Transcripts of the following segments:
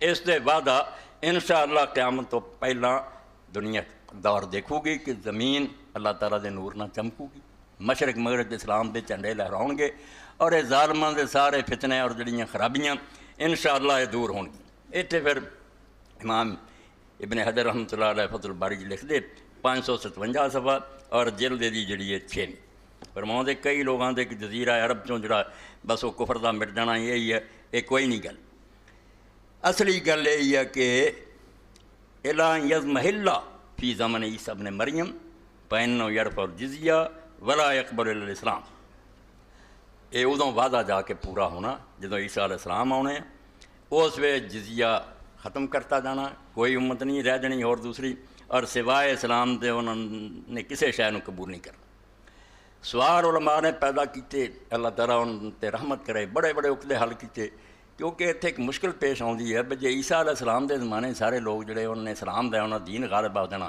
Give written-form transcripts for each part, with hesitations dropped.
اس دے وعدہ انشاءاللہ قیامت تو پہلا دنیا دور دیکھو گی کہ زمین اللہ تعالیٰ دے نور نہ چمکو گی، مشرق مغرب اسلام دے جھنڈے لہراؤ گے، اور یہ ظالماں دے سارے فتنے اور جڑیاں خرابیاں انشاءاللہ یہ دور ہون گی۔ اتنے پھر امام ابن حجر رحمۃ اللہ علیہ فتح الباری جی لکھ دے 557 صفحہ اور جلد دی جڑی ہے 6 فرماؤں دے کئی لوگاں دے کہ جزیرہ عرب چوں جڑا بس وہ کفر دا مٹ جانا یہی ہے، یہ کوئی نہیں گل۔ اصلی گل یہی ہے کہ الا یضمحل فی زمن عیسیٰ ابن مریم فإنہ یرفع الجزیہ ولا یقبل الا الاسلام۔ یہ ادوں وعدہ جا کے پورا ہونا جدوں عیسیٰ علیہ السلام آنے ہیں، اس وقت جزیہ ختم کرتا جانا، کوئی امت نہیں رہ جانی اور دوسری، اور سوائے اسلام دے انہوں نے کسی شے نوں قبول نہیں کرنا۔ سوال علماء نے پیدا کیتے، اللہ تعالیٰ ان تے رحمت کرے، بڑے بڑے عقدے حل کیتے، کیونکہ اتنے ایک مشکل پیش آتی ہے جی عیسیٰ علیہ السلام دے زمانے سارے لوگ جڑے انہوں نے اسلام دیا انہوں دین غالب آ جانا،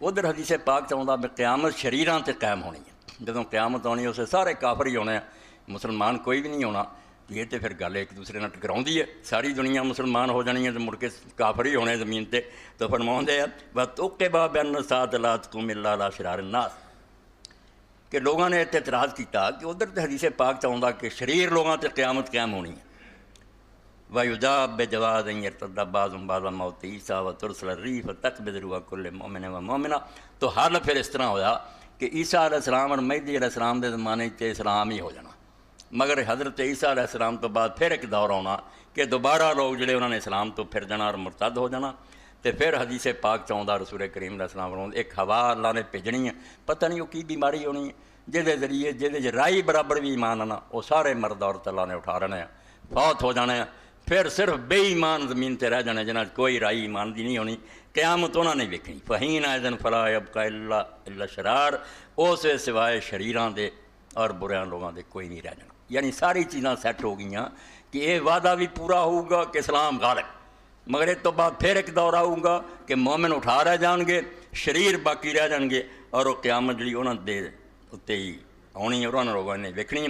ادھر حدیث پاک چاہتا بھی قیامت شریراں تے قائم ہونی ہے، جدوں قیامت آنی اسے سارے کافر ہی ہونے ہیں، مسلمان کوئی بھی نہیں ہونا۔ یہ تو پھر گل ایک دوسرے نال ٹکراؤندی ہے، ساری دنیا مسلمان ہو جانی ہے تو مڑ کے کافر ہی ہونے زمین تے، تو فرماؤندے ہیں وَتُوقِبَ بِأَنَّ السَّاعَةَ لَا تَقُومُ إِلَّا عَلَىٰ شِرَارِ النَّاسِ، کہ لوگوں نے اعتراض کیتا کہ ادھر تو حدیث پاک چاہتا کہ شریر لوگوں تے قیامت قائم ہونی ہے۔ وَيُجَابُ بِجَوَازٍ يَرْتَدَّ بَعْضُهُمْ بَعْضَ مَوْتِ عِیسیٰ وَتُرْسَلَ الرِّیحُ فَتَقْبِضُ رُوحَ كُلِّ مُؤْمِنٍ وَمُؤْمِنَةٍ، تو حال پھر اس طرح ہویا کہ عیسیٰ علیہ السلام اور مہدی علیہ السلام دے زمانے تے اسلام ہی ہو جانا، مگر حضرت عیسیٰ علیہ السلام تو بعد پھر ایک دور آنا کہ دوبارہ لوگ جڑے انہوں نے اسلام تو پھر جانا اور مرتد ہو جانا، تو پھر حدیث پاک چاہتا رسول کریم علیہ السلام فرماؤں ایک ہوا اللہ نے بھیجنی ہے، پتہ نہیں وہ کی بیماری ہونی ہے جہدے ذریعے جہدے رائی برابر بھی ایمان آنا وہ سارے مرد عورت اللہ نے اٹھا رہنے ہیں، فوت ہو جانے ہیں، پھر صرف بے ایمان زمین تے رہ جانے جنہاں کوئی رائی ایمان دی نہیں ہونی، قیامت انہوں نے ویکھنی فہین اذن فلا یبقى الا شرار، اس سوائے شریراں دے اور بریاں لوگاں دے کوئی نہیں رہ جانا۔ یعنی ساری چیزاں سیٹ ہو گئیاں کہ یہ وعدہ بھی پورا ہوگا کہ اسلام غالب، مگر اس تو بعد پھر ایک دور آؤں گا کہ مومن اٹھا رہ جان گے، شریر باقی رہ جان گے، اور وہ قیامت جڑی انہوں دے اتنے ہی آنی اور انہوں لوگوں نے ویکھنی۔